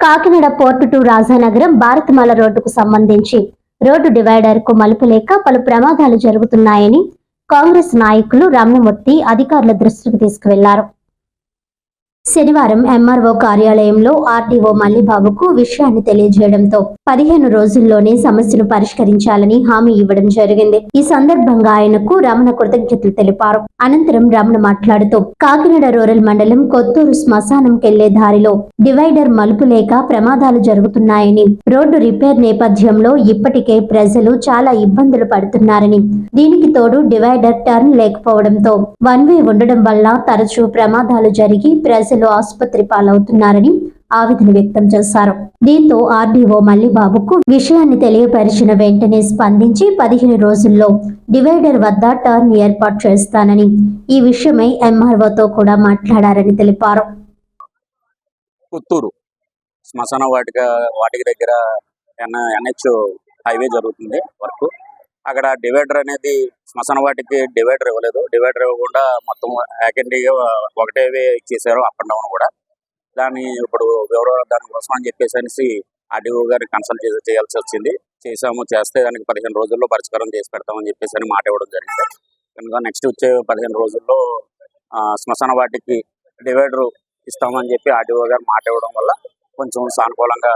Kakinada port to Rajanagaram Bharatmala రోడ్డుకు సంబంధించి road divider కు మలుపు లేక పలు ప్రమాదాలు జరుగుతున్నాయని కాంగ్రెస్ నాయకులు రమణమూర్తి అధికారుల దృష్టికి తీసుకువెళ్లారు. శనివారం ఎంఆర్ఓ కార్యాలయంలో ఆర్డీఓ మల్లిబాబుకు విషయాన్ని తెలియజేయడంతో 15 రోజుల్లోనే సమస్యను పరిష్కరించాలని హామీ ఇవ్వడం జరిగింది. ఈ సందర్భంగా ఆయనకు రమణ కృతజ్ఞతలు తెలిపారు. అనంతరం రమణ మాట్లాడుతూ కాకినాడ రూరల్ మండలం కొత్తూరు శ్మశానంకెళ్లే దారిలో డివైడర్ మలుపు లేక ప్రమాదాలు జరుగుతున్నాయని, రోడ్డు రిపేర్ నేపథ్యంలో ఇప్పటికే ప్రజలు చాలా ఇబ్బందులు పడుతున్నారని, దీనికి తోడు డివైడర్ టర్న్ లేకపోవడంతో వన్ వే ఉండడం వల్ల తరచూ ప్రమాదాలు జరిగి ప్రజలు ఆసుపత్రి పాలవుతున్నారని ఆవేదన వ్యక్తం చేశారు. దీంతో ఆర్డీఓ మల్లిబాబుకు విషయాన్ని తెలియపరిచిన వెంటనే స్పందించి 15 రోజుల్లో డివైడర్ వద్ద టర్న్ ఏర్పాటు చేస్తానని, ఈ విషయమై ఎంఆర్ఓతో కూడా మాట్లాడారని తెలిపారు. పుత్తూరు శ్మశాన వాటికి దగ్గర ఎన్హెచ్ హైవే జరుగుతుంది వర్క్. అక్కడ డివైడర్ అనేది శ్మశాన వాటికి డివైడర్ ఇవ్వలేదు. డివైడర్ ఇవ్వకుండా మొత్తం యాకెండీగా ఒకటే వే ఇచ్చేసారు, అప్ అండ్ డౌన్ కూడా. దాన్ని ఇప్పుడు వివరాలు దానికోసం అని చెప్పేసి ఆర్డీఓ గారిని కన్సల్ట్ చేయాల్సి వచ్చింది. చేస్తే దానికి 15 రోజుల్లో పరిష్కారం చేసి పెడతామని చెప్పేసి అని మాట ఇవ్వడం జరిగింది. కనుక నెక్స్ట్ వచ్చే 15 రోజుల్లో శ్మశాన వాటికి డివైడర్ ఇస్తామని చెప్పి ఆర్డీఓ గారు మాట ఇవ్వడం వల్ల కొంచెం సానుకూలంగా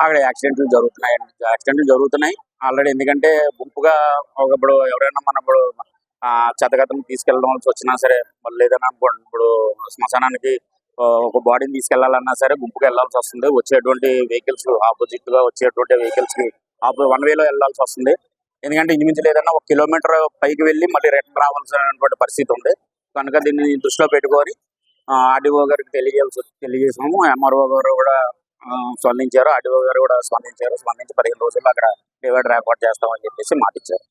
అక్కడ యాక్సిడెంట్లు జరుగుతున్నాయి ఆల్రెడీ. ఎందుకంటే గుంపుగా ఇప్పుడు ఎవరైనా మనం ఇప్పుడు చెత్తగతం తీసుకెళ్ళడం వచ్చినా సరే, మళ్ళీ ఏదైనా అనుకోండి, ఇప్పుడు శ్మశానానికి ఒక బాడీని తీసుకెళ్లాలన్నా సరే గుంపుగా వెళ్లాల్సి వస్తుంది. వచ్చేటువంటి వెహికల్స్ ఆపోజిట్ గా వచ్చేటువంటి వెహికల్స్ కి వన్ వేలో వెళ్లాల్సి వస్తుంది. ఎందుకంటే ఇంచుమించు ఏదైనా 1 కిలోమీటర్ పైకి వెళ్ళి మళ్ళీ రిటర్న్ రావాల్సినటువంటి పరిస్థితి ఉంది. కనుక దీన్ని దృష్టిలో పెట్టుకొని ఆర్డీఓ గారికి తెలియజేసాము. ఎంఆర్ఓ గారు కూడా స్పందించారు, ఆర్డీఓ గారు కూడా స్పందించి 15 రోజుల్లో అక్కడ డివైడర్ ఏర్పాటు చేస్తామని చెప్పేసి మాట ఇచ్చారు.